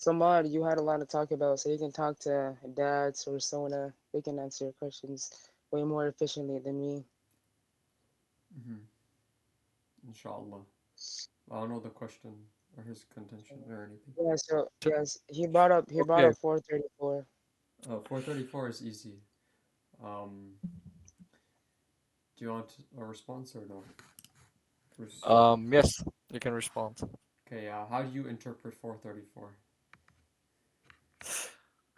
So, Mod, you had a lot to talk about, so you can talk to Dads or Sona. They can answer your questions way more efficiently than me. Mm-hmm. Inshallah. I don't know the question or his contention or anything. Yeah, so So, yes, he brought up okay. 434. 434 is easy. Um, do you want a response or no? Bruce. Yes, you can respond. Okay, how do you interpret 434?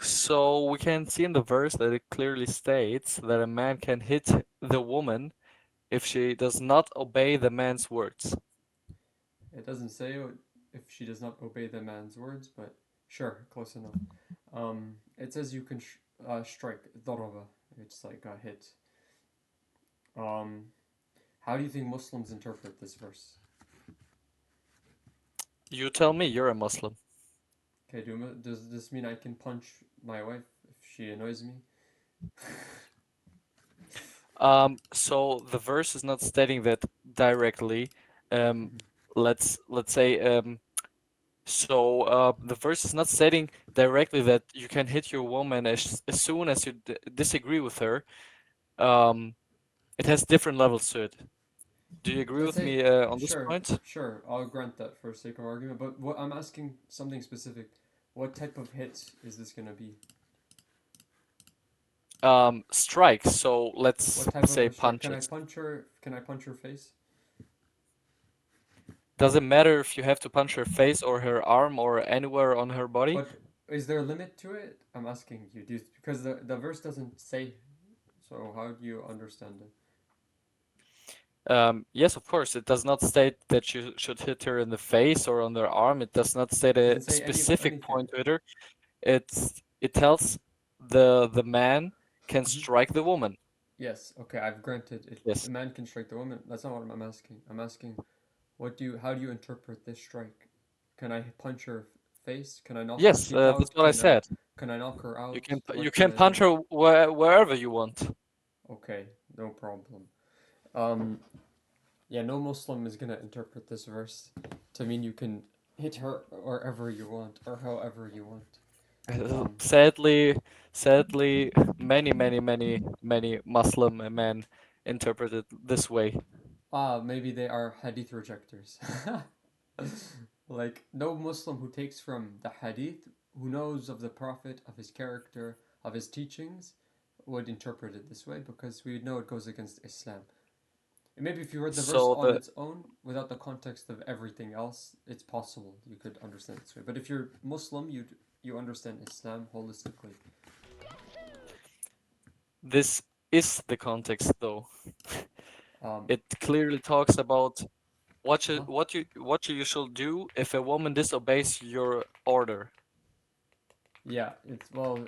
So we can see in the verse that it clearly states that a man can hit the woman if she does not obey the man's words. It doesn't say if she does not obey the man's words, but sure, close enough. It says you can strike, ضربة. It's like a hit. Um, how do you think Muslims interpret this verse? You tell me, you're a Muslim. Okay, does this mean I can punch my wife if she annoys me? So the verse is not stating that directly. Um, Mhm. let's say the verse is not stating directly that you can hit your woman as soon as you d disagree with her. Um, it has different levels to it. Do you agree Let's with say, me on this sure, point? sure, I'll grant that for sake of argument, but what I'm asking something specific. What type of hit is this gonna be? Strikes. So let's What type of say a strike? Can I punches. punch her? Can I punch her face? Doesn't matter if you have to punch her face or her arm or anywhere on her body. But is there a limit to it? I'm asking you, because the verse doesn't say. So how do you understand it? Yes, of course, it does not state that you should hit her in the face or on their arm. It does not state It a doesn't say specific anything. point to hit her. It tells the man can Hmm. strike the woman. Yes. Okay. I've granted it. A Yes. man can strike the woman. That's not what I'm asking. I'm asking how do you interpret this strike? Can I punch her face? Can I knock her Yes, teeth that's out? what I said. Can I knock her out? You What can can I punch do? her wherever you want. Okay, no problem. Um, yeah, no Muslim is gonna interpret this verse to mean you can hit her wherever you want or however you want. Um, Sadly, sadly, many Muslim men interpret it this way. maybe they are hadith rejectors. Like no Muslim who takes from the hadith, who knows of the Prophet, of his character, of his teachings, would interpret it this way because we know it goes against Islam. And maybe if you read the verse So on the its own, without the context of everything else, it's possible you could understand it this way. But if you're Muslim, you understand Islam holistically. this is the context, though. Um, It clearly talks about huh? what you should do if a woman disobeys your order. Yeah, it's well,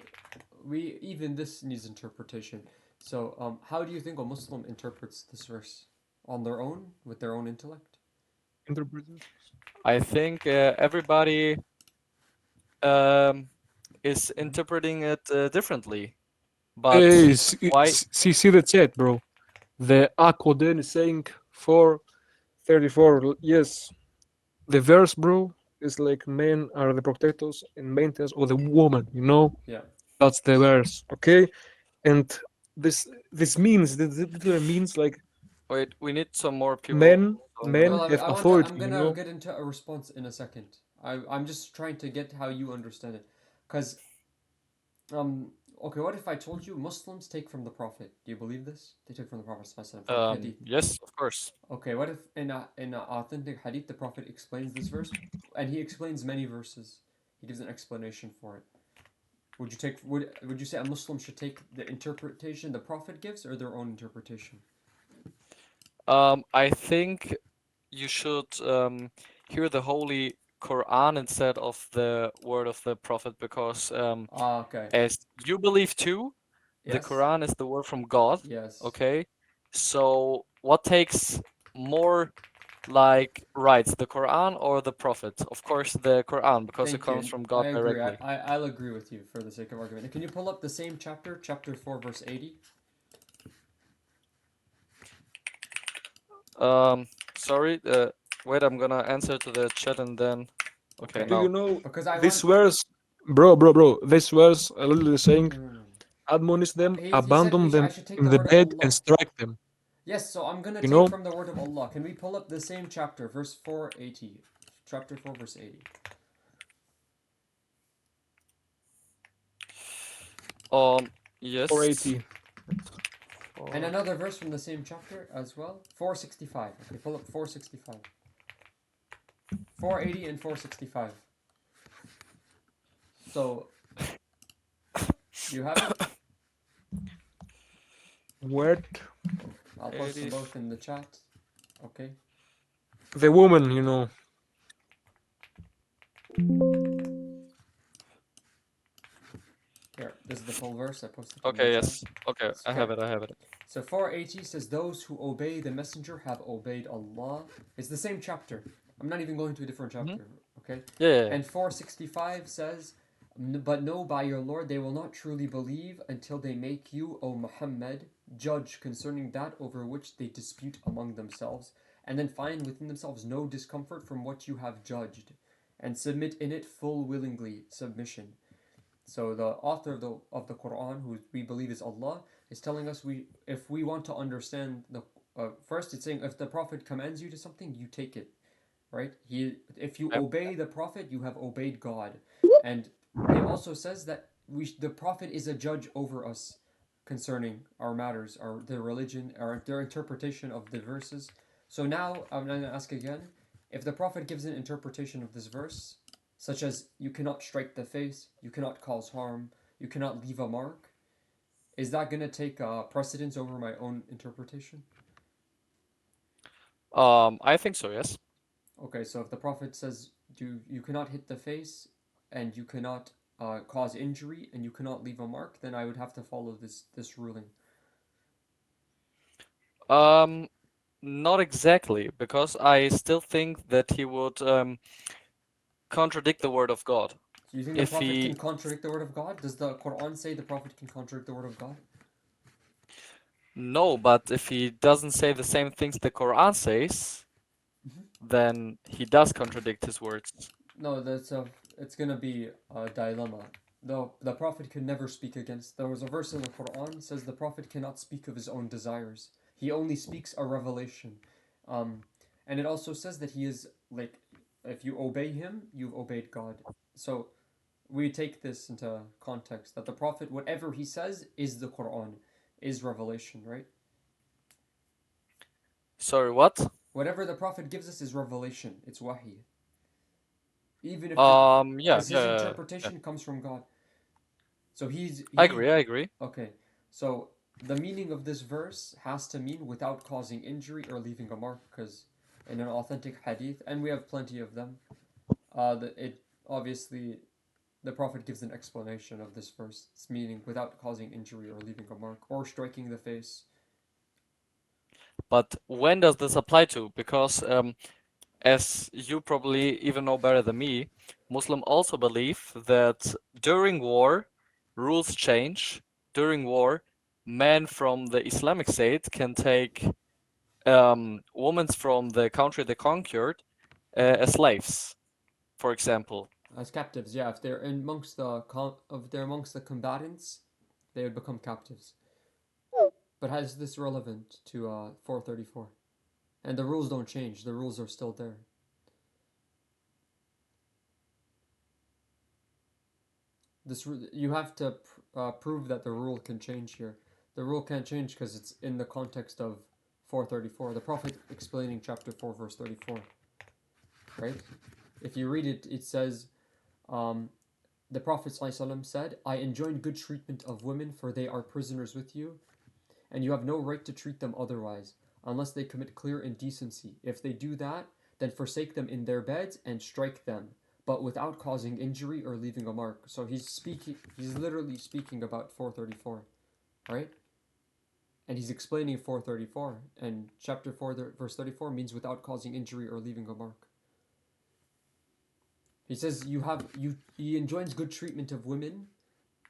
we even this needs interpretation. So, how do you think a Muslim interprets this verse on their own with their own intellect? Interpretation. I think everybody um, is Mm-hmm. interpreting it differently. But Hey, why? see the chat, bro. The Akoden is saying 434. Yes, the verse, bro, is like men are the protectors and maintenance of the woman. You know, Yeah. that's the verse. Okay, and this means this literally means like Wait, we need some more people men joining men up. Well, have I want to. I'm authority. You gonna know, get into a response in a second. I'm just trying to get how you understand it, cause um. Okay, what if I told you Muslims take from the Prophet? Do you believe this? They take from the Prophet ﷺ, from Hadith. Yes, of course. Okay, what if in a authentic Hadith the Prophet explains this verse, and he explains many verses. He gives an explanation for it. Would you say a Muslim should take the interpretation the Prophet gives or their own interpretation? I think you should hear the Holy Quran instead of the word of the Prophet because Ah, okay. as you believe too, the Yes. Quran is the word from God, Yes. okay? So what takes more like rights, the Quran or the Prophet? Of course, the Quran because it Thank comes you. from I God agree. directly. I'll agree with you for the sake of argument. Can you pull up the same chapter, chapter 4, verse 80? Sorry, wait, I'm gonna answer to the chat and then okay, Okay. do you now. know Because I this want. verse? Bro. This was literally saying, No, no, no. admonish them, He said abandon I them should take in the the word of bed, and Allah. strike them. Yes, so I'm gonna You take know, from the word of Allah. Can we pull up the same chapter, verse 480? Chapter 4, verse 80. Yes. 480. And Four. another verse from the same chapter as well. 465. Okay, pull up 465. 480 and 465. So, do you have it? What? I'll post them 80. both in the chat. Okay. The woman, you know. Here, this is the full verse. I posted it in the Okay, chat. yes. Okay, It's I okay. have it. I have it. So 480 says, "Those who obey the messenger have obeyed Allah." It's the same chapter. I'm not even going to a different Hmm. chapter. Okay. Yeah, yeah, yeah. And 465 says, "But know by your Lord they will not truly believe until they make you, O Muhammad, judge concerning that over which they dispute among themselves, and then find within themselves no discomfort from what you have judged, and submit in it full willingly submission." So the author of the Quran, who we believe is Allah, is telling us if we want to understand the first, it's saying if the Prophet commands you to something, you take it, right? If you Yep. obey the Prophet, you have obeyed God, and it also says that the Prophet is a judge over us concerning our matters, their religion, or their interpretation of the verses. So now I'm going to ask again, if the Prophet gives an interpretation of this verse, such as you cannot strike the face, you cannot cause harm, you cannot leave a mark, is that going to take precedence over my own interpretation? I think so, yes. Okay, so if the Prophet says you cannot hit the face and you cannot cause injury and you cannot leave a mark, then I would have to follow this ruling. Um, Not exactly, because I still think that he would contradict the word of God. So you think the If Prophet he can contradict the word of God? Does the Quran say the Prophet can contradict the word of God? No, but if he doesn't say the same things the Quran says, then he does contradict his words. No, it's gonna be a dilemma. The Prophet could never speak against. There was a verse in the Quran says the Prophet cannot speak of his own desires. He only speaks a revelation, um, and it also says that he is like, if you obey him, you've obeyed God. So we take this into context that the Prophet, whatever he says, is the Quran, is revelation, right? Sorry, what? Whatever the Prophet gives us is revelation. It's wahi, even if it, Yeah, because his yeah, yeah. interpretation comes from God. So I agree, I agree. okay. So the meaning of this verse has to mean without causing injury or leaving a mark, because in an authentic hadith, and we have plenty of them, it obviously the Prophet gives an explanation of this verse. Its meaning without causing injury or leaving a mark or striking the face. But when does this apply to? Because as you probably even know better than me, Muslim also believe that during war, rules change. During war, men from the Islamic State can take women from the country they conquered as slaves, for example. As captives, yeah. If they're amongst the combatants, they would become captives. But how is this relevant to 434? And the rules don't change. The rules are still there. You have to prove that the rule can change here. The rule can't change because it's in the context of 434. The Prophet explaining chapter 4, verse 34. Right? If you read it, it says, um, the Prophet ﷺ said, "I enjoin good treatment of women, for they are prisoners with you, and you have no right to treat them otherwise, unless they commit clear indecency. If they do that, then forsake them in their beds and strike them, but without causing injury or leaving a mark." So he's literally speaking about 434, right? And he's explaining 434, and chapter 4, verse 34 means without causing injury or leaving a mark. He says he enjoins good treatment of women,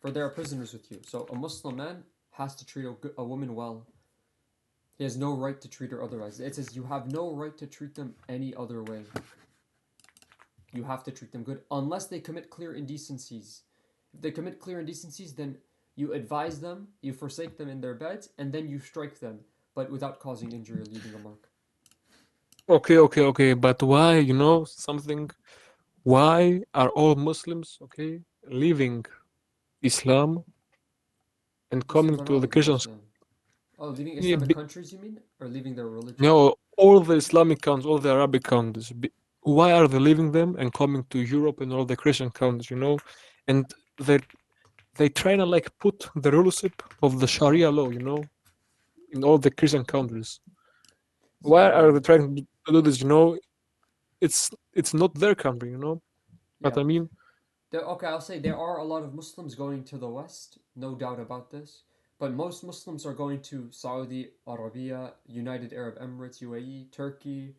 for they are prisoners with you. So a Muslim man has to treat a woman well. He has no right to treat her otherwise. It says you have no right to treat them any other way. you have to treat them good unless they commit clear indecencies. If they commit clear indecencies, then you advise them, you forsake them in their beds, and then you strike them, but without causing injury or leaving a mark. Okay. But why, something? Why are all Muslims, leaving Islam and Muslims coming are to not the leaving Christians? Islam. Oh, leaving Yeah, Islamic countries, you mean? Or leaving their religion? no, all the Islamic countries, all the Arabic countries. Why are they leaving them and coming to Europe and all the Christian countries? And they they trying to like put the rulership of the Sharia law, in all the Christian countries. Why So, are they trying to do this? It's not their country. What yeah. I mean? Okay, I'll say there are a lot of Muslims going to the West, no doubt about this. But most Muslims are going to Saudi Arabia, United Arab Emirates, UAE, Turkey,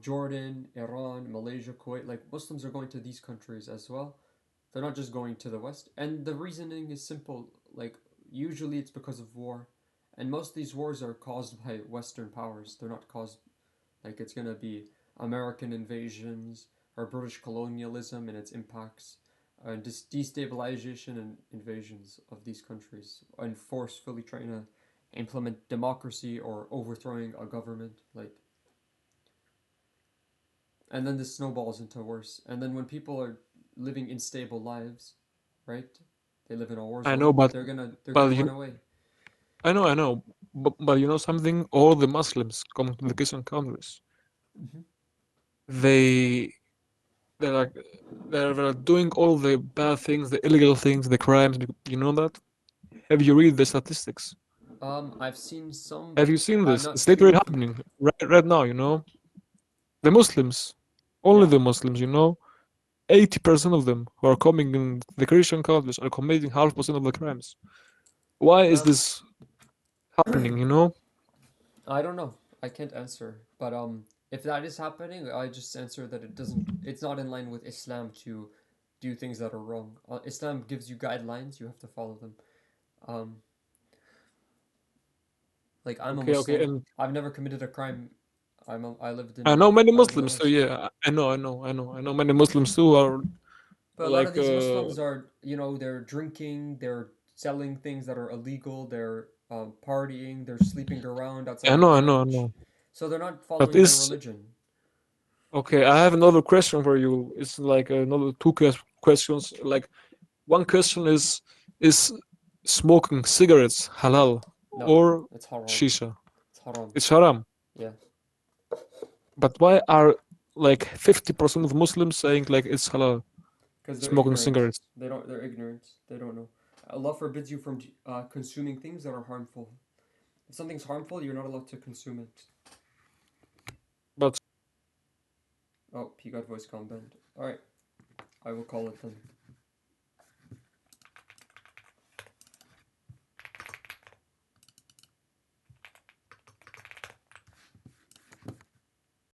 Jordan, Iran, Malaysia, Kuwait. Like, Muslims are going to these countries as well. They're not just going to the West. And the reasoning is simple. Like, usually it's because of war. And most of these wars are caused by Western powers. They're not caused, like, it's going to be American invasions or British colonialism and its impacts, and destabilization and invasions of these countries, and forcefully trying to implement democracy or overthrowing a government. Like, and then this snowballs into worse. And then when people are living unstable lives, right? They live in a war I know, zone. but They're gonna but run away. I know, but something. All the Muslims coming to the Christian countries, Mm-hmm. they they're like they're doing all the bad things, the illegal things, the crimes. You know that? Have you read the statistics? I've seen some, Have you but seen I'm this? not It's literally too. happening right now. The Muslims, only Yeah. the Muslims. 80% of them who are coming in the Christian countries are committing half percent of the crimes. Why is Um, this happening? I don't know. I can't answer. But if that is happening, I just answer that it doesn't. It's not in line with Islam to do things that are wrong. Islam gives you guidelines. You have to follow them. Um, like, I'm a Okay, Muslim. and I've never committed a crime. I lived I in. know many I live in the Muslims. So West. yeah, I know many Muslims too are But a lot of like these Muslims are, they're drinking, they're selling things that are illegal, they're partying, they're sleeping around outside I of know, I know, I marriage. know. So they're not But following their is religion. okay. I have another question for you. It's like another two questions. Like one question is smoking cigarettes halal No, or it's haram. shisha? It's haram. It's haram. Yeah. But why are like 50% of Muslims saying like it's halal Because they're smoking ignorant. cigarettes? They're ignorant. They don't know. Allah forbids you from consuming things that are harmful. If something's harmful, you're not allowed to consume it. But Oh, P got voice comm banned. Alright, I will call it then.